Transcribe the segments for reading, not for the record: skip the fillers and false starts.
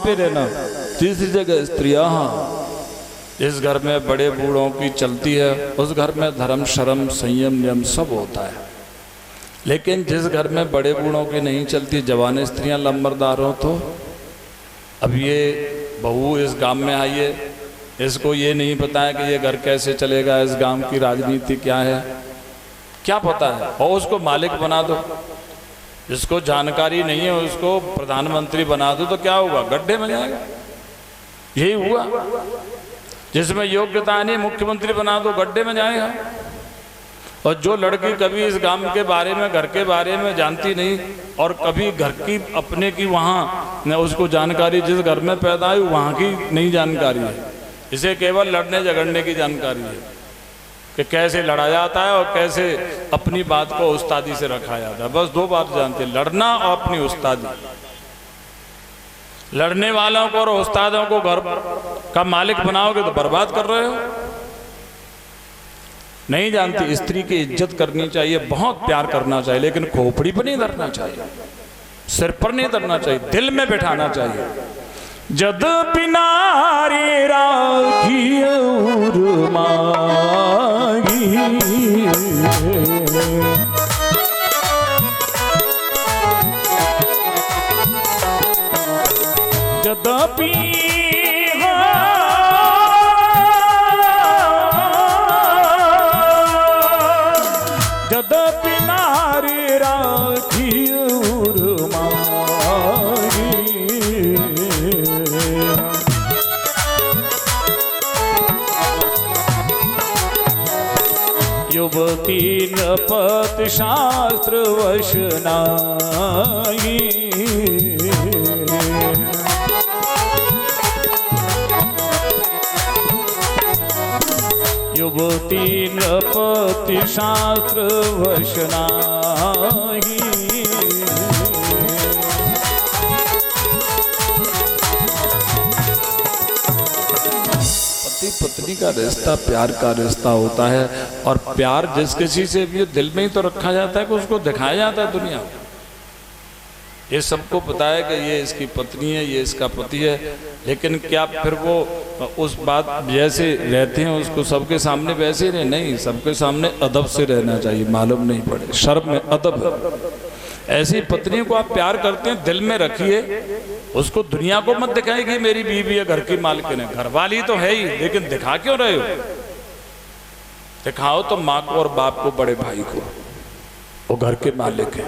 पे रहना। तीसरी जगह स्त्रियां, जिस घर में बड़े बूढ़ों की चलती है उस घर में धर्म शर्म संयम नियम सब होता है। लेकिन जिस घर में बड़े बूढ़ों की नहीं चलती, जवान स्त्रियां लंबरदार हो, तो अब ये बहू इस गांव में आई है, इसको ये नहीं पता है कि ये घर कैसे चलेगा, इस गांव की राजनीति क्या है, क्या पता है, और उसको मालिक बना दो। जिसको जानकारी नहीं है उसको प्रधानमंत्री बना दो तो क्या होगा, गड्ढे में जाएगा। यही हुआ। जिसमें योग्यता नहीं मुख्यमंत्री बना दो, गड्ढे में जाएगा। और जो लड़की कभी इस गांव के बारे में, घर के बारे में जानती नहीं, और कभी घर की अपने की वहाँ न उसको जानकारी, जिस घर में पैदा हुई वहाँ की नहीं जानकारी है, इसे केवल लड़ने झगड़ने की जानकारी है कि कैसे लड़ा जाता है और कैसे अपनी बात को उस्तादी से रखा जाता है। बस दो बात जानते हैं, लड़ना और अपनी उस्तादी। लड़ने वालों को और उस्तादों को घर का मालिक बनाओगे तो बर्बाद कर रहे हो। नहीं जानती। स्त्री की इज्जत करनी चाहिए, बहुत प्यार करना चाहिए, लेकिन खोपड़ी पर नहीं धरना चाहिए, सिर पर नहीं धरना चाहिए, दिल में बैठाना चाहिए। जद पिनारे राखी और मागी, जदपि जदपि नारी राखी और मागी, युवती नपत शास्त्र वशनाई, युवती नपति शास्त्र वशनाही। पति पत्नी का रिश्ता प्यार का रिश्ता होता है, और प्यार जिस किसी से भी दिल में ही तो रखा जाता है कि उसको दिखाया जाता है दुनिया में। ये सबको पता है कि ये इसकी पत्नी है, ये इसका पति है, लेकिन क्या फिर वो उस बात जैसे रहते हैं उसको सबके सामने वैसे रहे? नहीं, सबके सामने अदब से रहना चाहिए, मालूम नहीं पड़े, शर्म में अदब है। ऐसी पत्नी को आप प्यार करते हैं दिल में रखिए, उसको दुनिया को मत दिखाए कि मेरी बीवी है, घर की मालकिन है। घर वाली तो है ही, लेकिन दिखा क्यों रहे हो? दिखाओ तो माँ को और बाप को, बड़े भाई को, वो घर के मालिक है।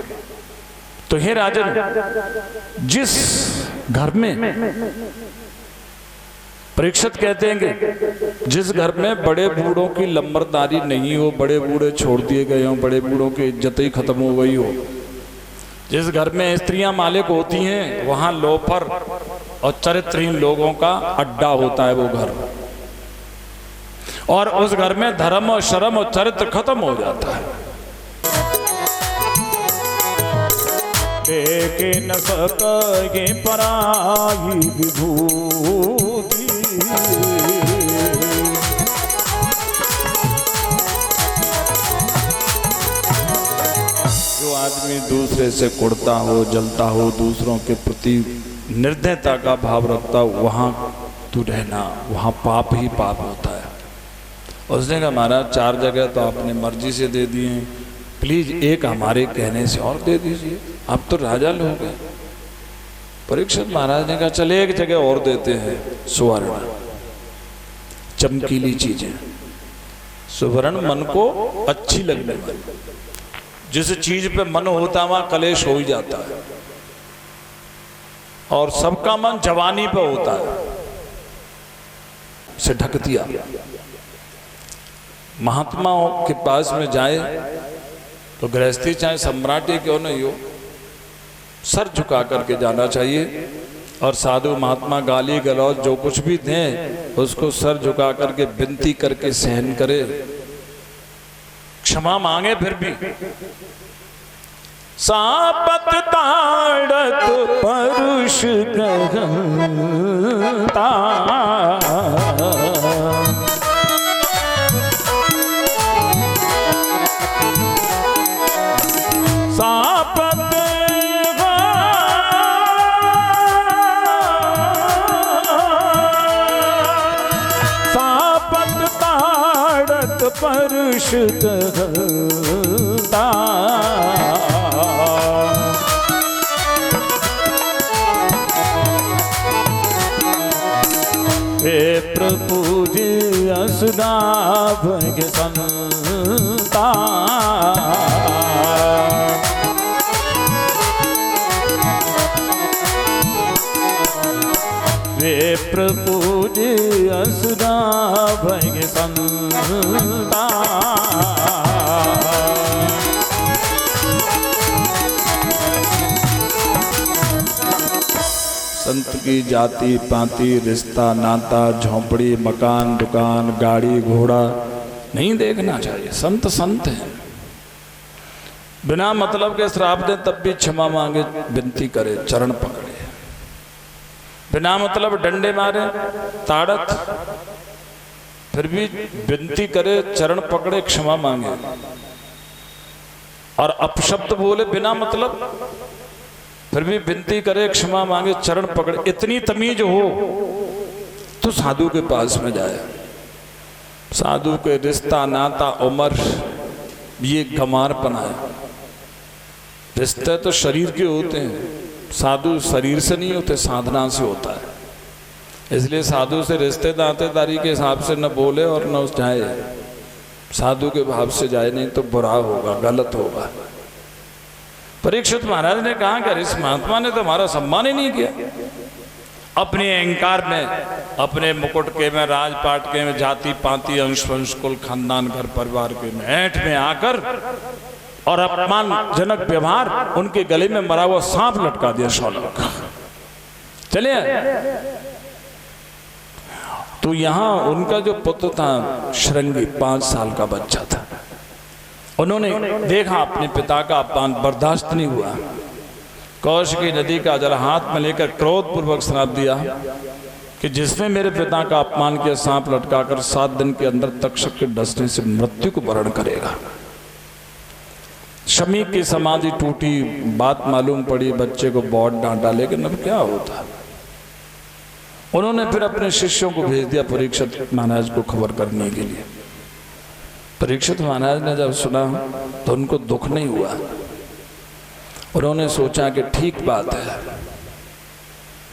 तो हे राजन, जिस घर में परीक्षित कहते हैं कि जिस घर में बड़े बूढ़ों की लंबरदारी नहीं हो, बड़े बूढ़े छोड़ दिए गए हों, बड़े बूढ़ों की इज्जत ही खत्म हो गई हो, जिस घर में स्त्रियां मालिक होती हैं वहां लोफर और चरित्रहीन लोगों का अड्डा होता है वो घर, और उस घर में धर्म और शर्म और चरित्र खत्म हो जाता है। देखे न सके पराई विभूति, जो आदमी दूसरे से कुड़ता हो, जलता हो, दूसरों के प्रति निर्दयता का भाव रखता हो, वहां तू रहना, वहां पाप ही पाप होता है। उसने कहा महाराज 4 जगह तो आपने मर्जी से दे दिए हैं, प्लीज एक हमारे कहने से और दे दीजिए, आप तो राजा लोग हैं। परीक्षित महाराज ने कहा चले एक जगह और देते हैं, सुवर्ण, चमकीली चीजें। सुवर्ण मन को अच्छी लगने वाली, जिस चीज पे मन होता है वहां कलेश हो ही जाता है, और सबका मन जवानी पे होता है, से ढक दिया। महात्माओं के पास में जाए तो गृहस्थी चाहे सम्राटी क्यों नहीं हो, सर झुका करके जाना चाहिए, और साधु महात्मा गाली गलौज जो कुछ भी दें उसको सर झुका करके विनती करके सहन करे, क्षमा मांगे। फिर भी सापत ताड़त परुष गहनता, सापत पुरुष कहता। वे प्रपूज असुनाभ संता। वे प्रपूज असुनाभ संता। संत की जाति पाति रिश्ता नाता झोंपड़ी मकान दुकान गाड़ी घोड़ा नहीं देखना चाहिए। संत संत है। बिना मतलब के श्राप दे तब भी क्षमा मांगे, विनती करे, चरण पकड़े। बिना मतलब डंडे मारे ताड़त, फिर भी विनती करे, चरण पकड़े, क्षमा मांगे। और अपशब्द बोले बिना मतलब, फिर भी विनती करे, क्षमा मांगे, चरण पकड़े। इतनी तमीज हो तो साधु के पास में जाए। साधु के रिश्ता नाता उम्र ये गंवारपना है। रिश्ते तो शरीर के होते हैं, साधु शरीर से नहीं होते, साधना से होता है। इसलिए साधु से रिश्ते नातेदारी के हिसाब से न बोले और न जाए। साधु के भाव से जाए, नहीं तो बुरा होगा, गलत होगा। परीक्षित महाराज ने कहा कि इस महात्मा ने तो हमारा सम्मान ही नहीं किया। अपने अहंकार में, अपने मुकुट के में, राजपाट के में, जाति पाति अंश वंश कुल खानदान घर परिवार के में ऐंठ में आकर और अपमानजनक व्यवहार, उनके गले में मरा हुआ सांप लटका दिया 100 लाख। चलिए, तो यहां उनका जो पुत्र था श्रृंगी 5 साल का बच्चा था। उन्होंने देखा अपने पिता का अपमान बर्दाश्त नहीं हुआ। कौशिकी नदी का जल हाथ में लेकर क्रोध पूर्वक श्राप दिया कि जिसने मेरे पिता का अपमान किया, सांप लटकाकर 7 दिन के अंदर तक्षक के डसने से मृत्यु को वरण करेगा। शमी की समाधि टूटी, बात मालूम पड़ी, बच्चे को बहुत डांटा, लेकिन अब क्या होता। उन्होंने फिर अपने शिष्यों को भेज दिया परीक्षित महाराज को खबर करने के लिए। परीक्षित महाराज ने जब सुना तो उनको दुख नहीं हुआ। उन्होंने सोचा कि ठीक बात है,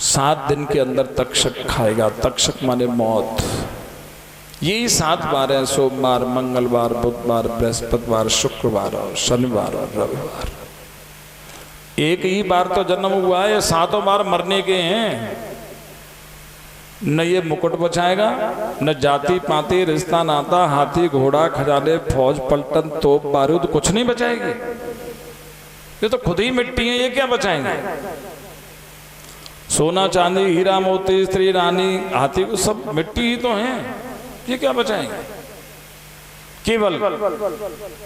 7 दिन के अंदर तक्षक खाएगा। तक्षक माने मौत। यही 7 बार हैं, सोमवार, मंगलवार, बुधवार, बृहस्पतिवार, शुक्रवार और शनिवार और रविवार। एक ही बार तो जन्म हुआ है, 7 बार मरने के हैं। न ये मुकुट बचाएगा, न जाति पाति रिश्ता नाता हाथी घोड़ा खजाने फौज पलटन तोप बारूद कुछ नहीं बचाएगी। ये तो खुद ही मिट्टी है, ये क्या बचाएंगे। सोना चांदी हीरा मोती स्त्री रानी हाथी को सब मिट्टी ही तो हैं, ये क्या बचाएंगे।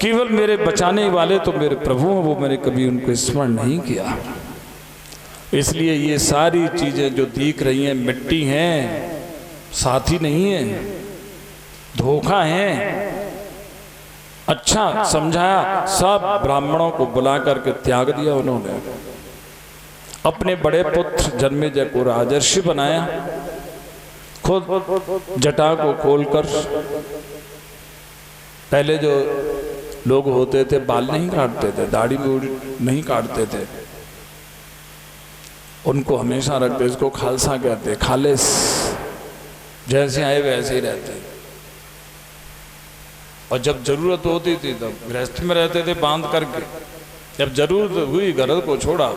केवल मेरे बचाने वाले तो मेरे प्रभु हैं, वो मैंने कभी उनको स्मरण नहीं किया। इसलिए ये सारी चीजें जो दिख रही हैं मिट्टी हैं, साथी नहीं है, धोखा है। अच्छा समझाया, सब ब्राह्मणों को बुला करके त्याग दिया उन्होंने। अपने बड़े पुत्र जन्मेजय को राजर्षि बनाया, खुद जटा को खोलकर। पहले जो लोग होते थे बाल नहीं काटते थे, दाढ़ी नहीं काटते थे, उनको हमेशा रखते, इसको खालसा कहते, खालिस। जैसे आए वैसे ही रहते। और जब जरूरत होती थी तब गृहस्थ में रहते थे बांध करके। जब जरूरत हुई घर को छोड़ा।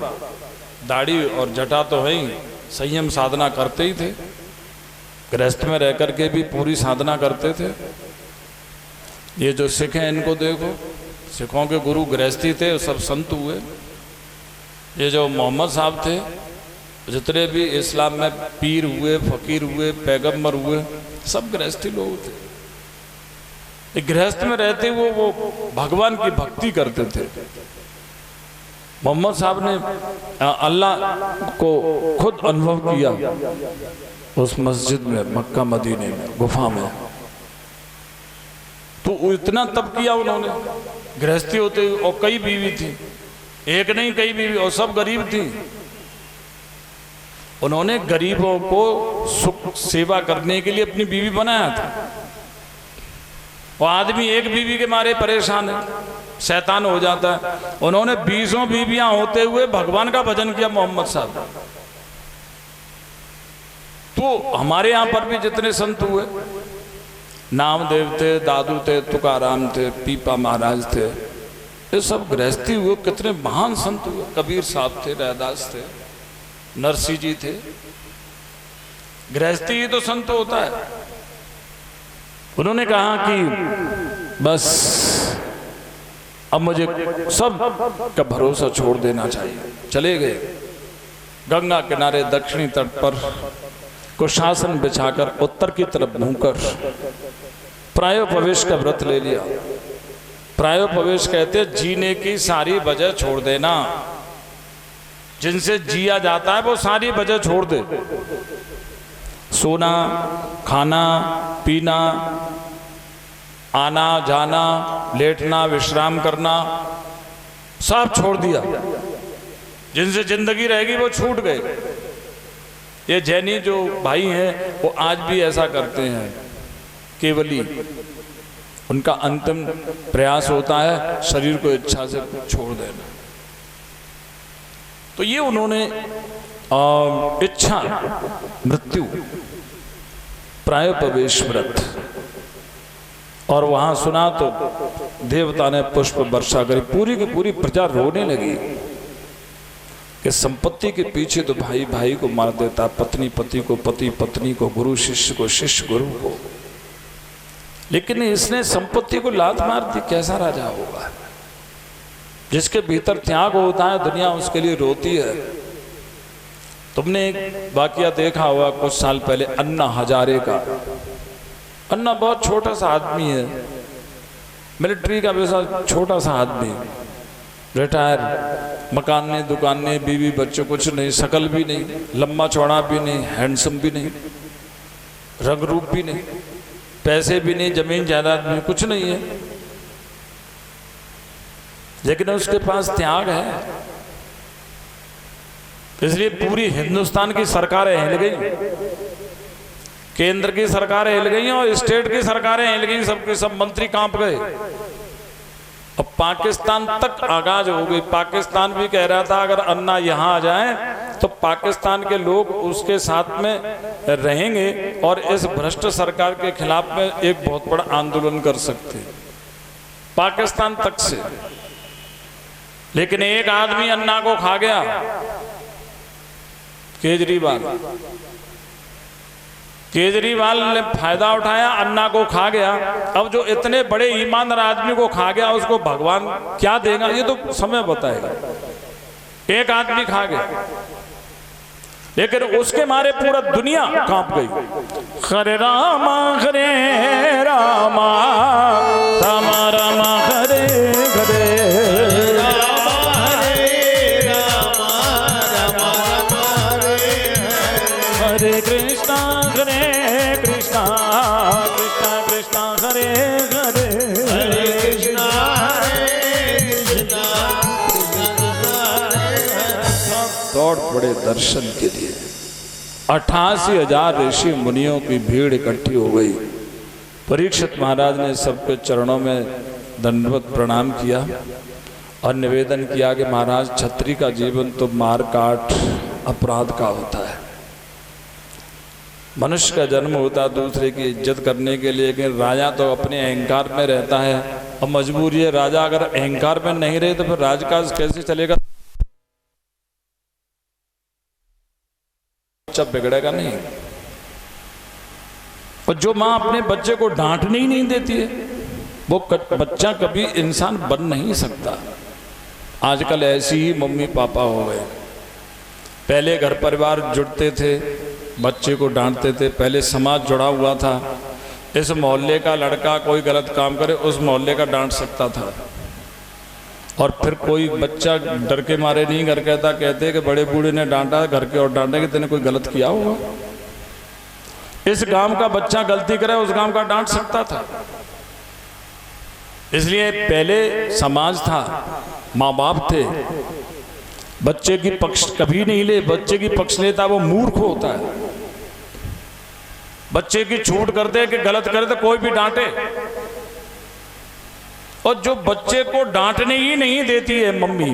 दाढ़ी और जटा तो है ही, संयम साधना करते ही थे। गृहस्थ में रह करके भी पूरी साधना करते थे। ये जो सिख हैं इनको देखो, सिखों के गुरु गृहस्थी थे, सब संत हुए। ये जो मोहम्मद साहब थे, जितने भी इस्लाम में पीर हुए, फकीर हुए, पैगंबर हुए, सब गृहस्थी लोग थे। गृहस्थ में रहते हुए वो भगवान की भक्ति करते थे। मोहम्मद साहब ने अल्लाह को खुद अनुभव किया उस मस्जिद में, मक्का मदीने में, गुफा में। तो इतना तब किया उन्होंने गृहस्थी होते हुए। और कई बीवी थी, एक नहीं कई बीवी, और सब गरीब थी। उन्होंने गरीबों को सुख सेवा करने के लिए अपनी बीवी बनाया था। वो आदमी एक बीवी के मारे परेशान है, शैतान हो जाता है। उन्होंने 20 बीवियां होते हुए भगवान का भजन किया मोहम्मद साहब। तो हमारे यहां पर भी जितने संत हुए, नामदेव थे, दादू थे, तुकाराम थे, पीपा महाराज थे, ये सब गृहस्थी हुए। कितने महान संत हुए, कबीर साहब थे, रैदास थे, नरसिंह जी थे। गृहस्थी ही तो संत होता है। उन्होंने कहा कि बस अब मुझे सब का भरोसा छोड़ देना चाहिए। चले गए गंगा किनारे दक्षिणी तट पर कुशासन बिछाकर उत्तर की तरफ मुंहकर प्रायोपवेश का व्रत ले लिया। प्रायोपवेश कहते जीने की सारी वजह छोड़ देना। जिनसे जिया जाता है वो सारी वजह छोड़ दे। सोना, खाना, पीना, आना जाना, लेटना, विश्राम करना, सब छोड़ दिया। जिनसे जिंदगी रहेगी वो छूट गए। ये जैनी जो भाई हैं वो आज भी ऐसा करते हैं। केवली उनका अंतिम प्रयास होता है शरीर को इच्छा से छोड़ देना। तो ये उन्होंने इच्छा मृत्यु प्रायोपवेश व्रत, और वहां सुना तो देवता ने पुष्प वर्षा करी। पूरी की पूरी प्रजा रोने लगी कि संपत्ति के पीछे तो भाई भाई को मार देता, पत्नी पति को, पति पत्नी को, गुरु शिष्य को, शिष्य गुरु को, लेकिन इसने संपत्ति को लात मार दी। कैसा राजा होगा? जिसके भीतर त्याग होता है दुनिया उसके लिए रोती है। तुमने एक वाकया देखा होगा कुछ साल पहले, अन्ना हजारे का। अन्ना बहुत छोटा सा आदमी है, मिलिट्री का वैसा छोटा सा आदमी, रिटायर, मकान नहीं, दुकान नहीं, बीवी बच्चे कुछ नहीं, शकल भी नहीं, लंबा चौड़ा भी नहीं, हैंडसम भी नहीं, रंग रूप भी नहीं, पैसे भी नहीं, जमीन जायदाद में कुछ नहीं है, लेकिन उसके पास त्याग है। इसलिए पूरी हिंदुस्तान की सरकारें हिल गई, केंद्र की सरकारें हिल गई और स्टेट की सरकारें हिल गई, सबके सब मंत्री कांप गए। अब पाकिस्तान तक आगाज हो गई। पाकिस्तान भी कह रहा था अगर अन्ना यहाँ आ जाए तो पाकिस्तान के लोग उसके साथ में रहेंगे और इस भ्रष्ट सरकार के खिलाफ में एक बहुत बड़ा आंदोलन कर सकते हैं, पाकिस्तान तक से। लेकिन एक आदमी अन्ना को खा गया, केजरीवाल ने फायदा उठाया, अन्ना को खा गया। अब जो इतने बड़े ईमानदार आदमी को खा गया उसको भगवान क्या देगा ये तो समय बताएगा। एक आदमी खा गया, लेकिन उसके मारे पूरा दुनिया कांप गई। हरे रामा रामा रामा रामा हरे हरे हरे कृष्णा कृष्णा कृष्णा कृष्णा हरे हरे हरे कृष्णा दौड़ पड़े दर्शन के लिए। 88,000 ऋषि मुनियों की भीड़ इकट्ठी हो गई। परीक्षित महाराज ने सबके चरणों में दंडवत प्रणाम किया और निवेदन किया कि महाराज छत्री का जीवन तो मार काट अपराध का होता है। मनुष्य का जन्म होता है दूसरे की इज्जत करने के लिए, लेकिन राजा तो अपने अहंकार में रहता है और मजबूरी है। राजा अगर अहंकार में नहीं रहे तो फिर राजकाज कैसे चलेगा? बच्चा बिगड़ेगा नहीं। और जो माँ अपने बच्चे को डांटने ही नहीं देती है वो बच्चा कभी इंसान बन नहीं सकता। आजकल ऐसी ही मम्मी पापा हो गए। पहले घर परिवार जुड़ते थे, बच्चे को डांटते थे। पहले समाज जुड़ा हुआ था। इस मोहल्ले का लड़का कोई गलत काम करे उस मोहल्ले का डांट सकता था, और फिर कोई बच्चा डर के मारे नहीं घर कहता, कहते कि बड़े बूढ़े ने डांटा, घर के और डांटे कि तेने कोई गलत किया होगा। इस गांव का बच्चा गलती करे उस गांव का डांट सकता था। इसलिए पहले समाज था, माँ बाप थे, बच्चे की पक्ष कभी नहीं ले। बच्चे की पक्ष लेता वो मूर्ख होता है। बच्चे की छूट करते कि गलत करे तो कोई भी डांटे, और जो बच्चे को डांटने ही नहीं देती है मम्मी,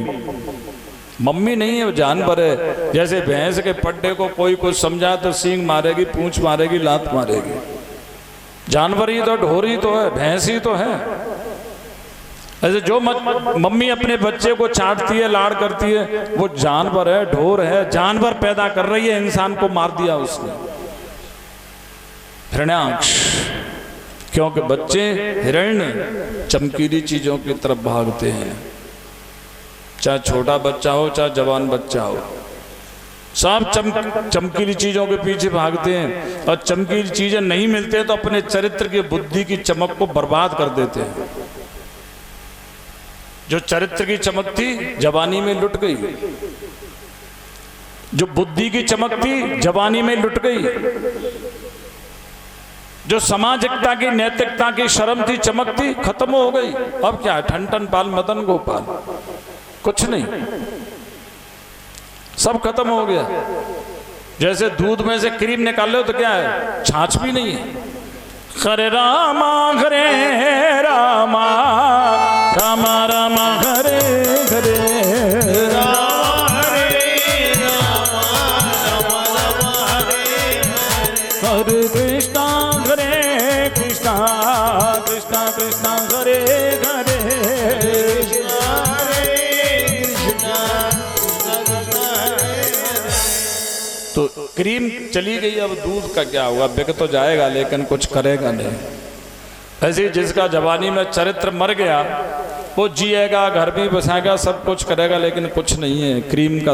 मम्मी नहीं है वो जानवर है। जैसे भैंस के पट्टे को कोई कुछ समझा तो सींग मारेगी, पूंछ मारेगी, लात मारेगी। जानवर ही तो, ढोर ही तो है, भैंस ही तो है। ऐसे जो मम्मी अपने बच्चे को चाटती है, लाड़ करती है, वो जानवर है, ढोर है। जानवर पैदा कर रही है, इंसान को मार दिया उसने। हिरण्याक्ष, क्योंकि बच्चे हिरण्य चमकीली चीजों की तरफ भागते हैं। चाहे छोटा बच्चा हो, चाहे जवान बच्चा हो, सब चमकीली चीजों के पीछे भागते हैं। और चमकीली चीजें नहीं मिलते तो अपने चरित्र की, बुद्धि की चमक को बर्बाद कर देते हैं। जो चरित्र की चमक थी जवानी में लुट गई, जो बुद्धि की चमक थी जवानी में लुट गई, जो सामाजिकता की, नैतिकता की, शर्म थी, चमक थी, खत्म हो गई। अब क्या है? ठन ठन पाल मदन गोपाल, कुछ नहीं, सब खत्म हो गया। जैसे दूध में से क्रीम निकाल लो तो क्या है? छाछ भी नहीं है। हरे रामा हरे रामा, रामा रामा हरे हरे, रामा हरे रामा, रामा रामा हरे हरे, हरे कृष्णा कृष्णा कृष्णा हरे हरे, तो क्रीम चली गई, अब दूध का क्या होगा? बिक तो जाएगा लेकिन कुछ करेगा नहीं। ऐसे जिसका जवानी में चरित्र मर गया, वो जिएगा, घर भी बसाएगा, सब कुछ करेगा, लेकिन कुछ नहीं है। क्रीम का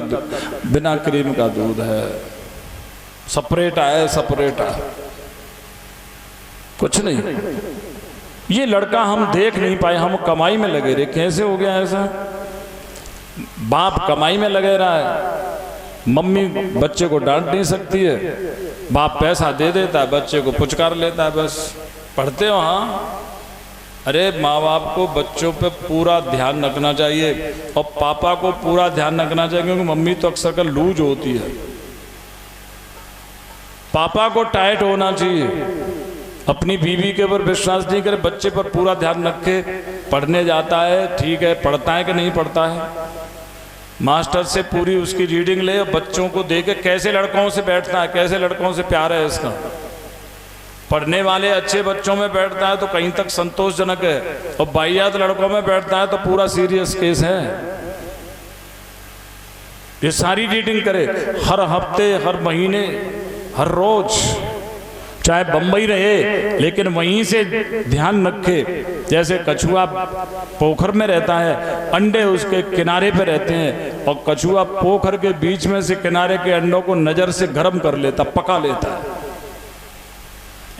बिना क्रीम का दूध है, सपरेटा है, सपरेटा, कुछ नहीं। ये लड़का हम देख नहीं पाए, हम कमाई में लगे रहे। कैसे हो गया ऐसा? बाप कमाई में लगे रहा है, मम्मी बच्चे को डांट नहीं सकती है, बाप पैसा दे देता है, बच्चे को पुचकार लेता है, बस। पढ़ते हो? हाँ। अरे माँ बाप को बच्चों पे पूरा ध्यान रखना चाहिए, और पापा को पूरा ध्यान रखना चाहिए, क्योंकि मम्मी तो अक्सर कर लूज होती है। पापा को टाइट होना चाहिए, अपनी बीवी के ऊपर विश्वास नहीं करे, बच्चे पर पूरा ध्यान रखे। पढ़ने जाता है, ठीक है, पढ़ता है कि नहीं पढ़ता है, मास्टर से पूरी उसकी रीडिंग ले, बच्चों को देखे कैसे लड़कों से बैठता है, कैसे लड़कों से प्यार है इसका। पढ़ने वाले अच्छे बच्चों में बैठता है तो कहीं तक संतोषजनक है, और बाइयात लड़कों में बैठता है तो पूरा सीरियस केस है। ये सारी रीडिंग करे, हर हफ्ते, हर महीने, हर रोज, चाहे बंबई रहे लेकिन वहीं से ध्यान रखे। जैसे कछुआ पोखर में रहता है, अंडे उसके किनारे पे रहते हैं, और कछुआ पोखर के बीच में से किनारे के अंडों को नजर से गर्म कर लेता, पका लेता है।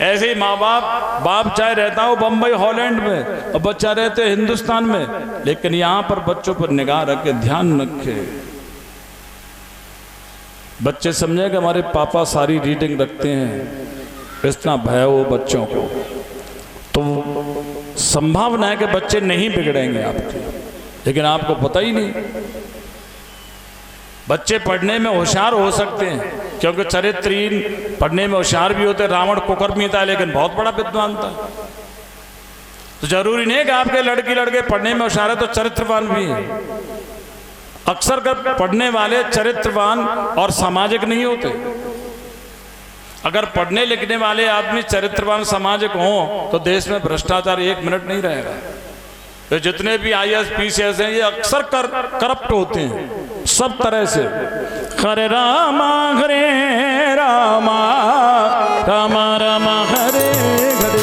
ऐसे ही माँ बाप चाहे रहता हो बंबई हॉलैंड में, और बच्चा रहते हिंदुस्तान में, लेकिन यहाँ पर बच्चों पर निगाह रखे, ध्यान रखे। बच्चे समझे कि हमारे पापा सारी रीडिंग रखते हैं, इतना भय हो बच्चों को, तो संभावना है कि बच्चे नहीं बिगड़ेंगे आपके, लेकिन आपको पता ही नहीं। बच्चे पढ़ने में होशियार हो सकते हैं, क्योंकि चरित्रहीन पढ़ने में होशियार भी होते। रावण कुकर्मी था लेकिन बहुत बड़ा विद्वान था। तो जरूरी नहीं है कि आपके लड़के पढ़ने में होशियार है तो चरित्रवान भी है। अक्सर कर पढ़ने वाले चरित्रवान और सामाजिक नहीं होते। अगर पढ़ने लिखने वाले आदमी चरित्रवान सामाजिक हों तो देश में भ्रष्टाचार 1 मिनट नहीं रहेगा। तो जितने भी IAS PCS हैं ये अक्सर करप्ट होते हैं सब तरह से। हरे रामा रामा रामा हरे हरे,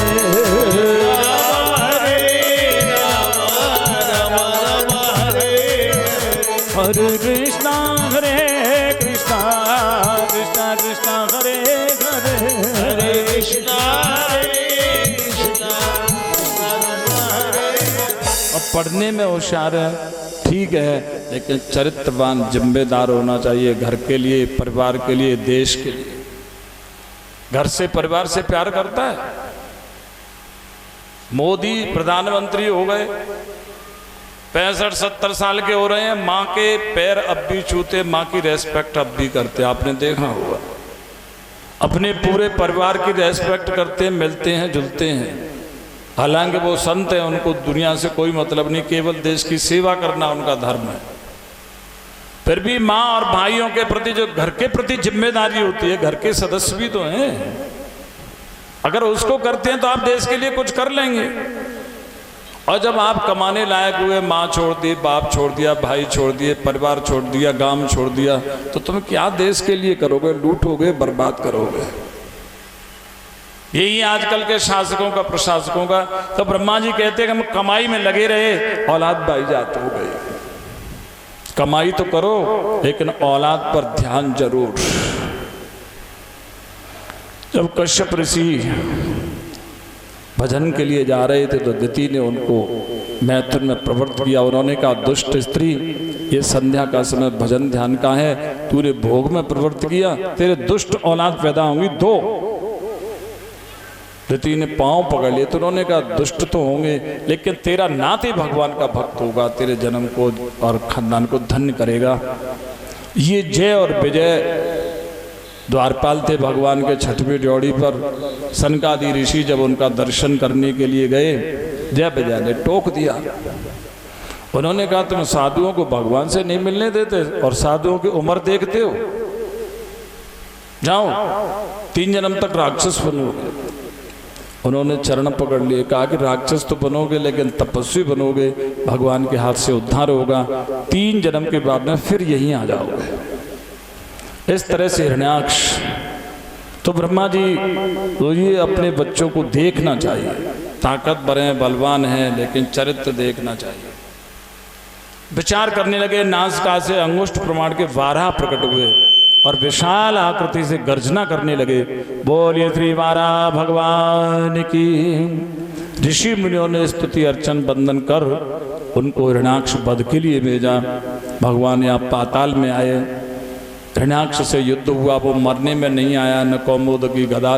हरे कृष्णा कृष्णा कृष्णा हरे हरे, हरे कृष्णा अब पढ़ने में होशियार है ठीक है, लेकिन चरित्रवान जिम्मेदार होना चाहिए घर के लिए, परिवार के लिए, देश के लिए। घर से परिवार से प्यार करता है। मोदी प्रधानमंत्री हो गए, 65-70 साल के हो रहे हैं, माँ के पैर अब भी छूते, माँ की रेस्पेक्ट अब भी करते, आपने देखा होगा। अपने पूरे परिवार की रेस्पेक्ट करते हैं, मिलते हैं जुलते हैं। हालांकि वो संत हैं, उनको दुनिया से कोई मतलब नहीं, केवल देश की सेवा करना उनका धर्म है। फिर भी माँ और भाइयों के प्रति जो घर के प्रति जिम्मेदारी होती है, घर के सदस्य भी तो हैं, अगर उसको करते हैं तो आप देश के लिए कुछ कर लेंगे। और जब आप कमाने लायक हुए, माँ छोड़ दी, बाप छोड़ दिया, भाई छोड़ दिए, परिवार छोड़ दिया, गांव छोड़ दिया, तो तुम क्या देश के लिए करोगे? लूटोगे, बर्बाद करोगे। यही आजकल के शासकों का, प्रशासकों का। तो ब्रह्मा जी कहते हैं कि हम कमाई में लगे रहे, औलाद बाईजात हो गई। कमाई तो करो लेकिन औलाद पर ध्यान जरूर। जब कश्यप ऋषि भजन के लिए जा रहे थे तो दिति ने उनको मैथुन में प्रवृत्त किया। उन्होंने कहा, दुष्ट स्त्री, ये संध्या का समय भजन ध्यान का है, तूने भोग में प्रवृत्त किया, तेरे दुष्ट औलाद पैदा होंगी दो। दिति ने पांव पकड़ लिए तो उन्होंने कहा, दुष्ट तो होंगे लेकिन तेरा नात ही भगवान का भक्त होगा, तेरे जन्म को और खानदान को धन्य करेगा। ये जय और विजय द्वारपाल थे भगवान के छठवीं ड्योढ़ी पर। सनकादि ऋषि जब उनका दर्शन करने के लिए गए, जय विजय ने टोक दिया। उन्होंने कहा, तुम साधुओं को भगवान से नहीं मिलने देते और साधुओं की उम्र देखते हो, जाओ 3 जन्म तक राक्षस बनोगे। उन्होंने चरण पकड़ लिए, कहा कि राक्षस तो बनोगे लेकिन तपस्वी बनोगे, भगवान के हाथ से उद्धार होगा, 3 जन्म के बाद में फिर यहीं आ जाओगे। इस तरह से हिरण्याक्ष। तो ब्रह्मा जी तो ये अपने बच्चों को देखना चाहिए, ताकतवर हैं, बलवान हैं, लेकिन चरित्र देखना चाहिए। विचार करने लगे, नासिका से अंगुष्ठ प्रमाण के 12 प्रकट हुए और विशाल आकृति से गर्जना करने लगे, बोलिए श्री वाराह भगवान की। ऋषि मुनियों ने स्तुति अर्चन बंदन कर उनको हिरण्याक्ष वध के लिए भेजा। भगवान यहाँ पाताल में आए, हिरण्याक्ष से युद्ध हुआ, वो मरने में नहीं आया, न कौमोद की गदा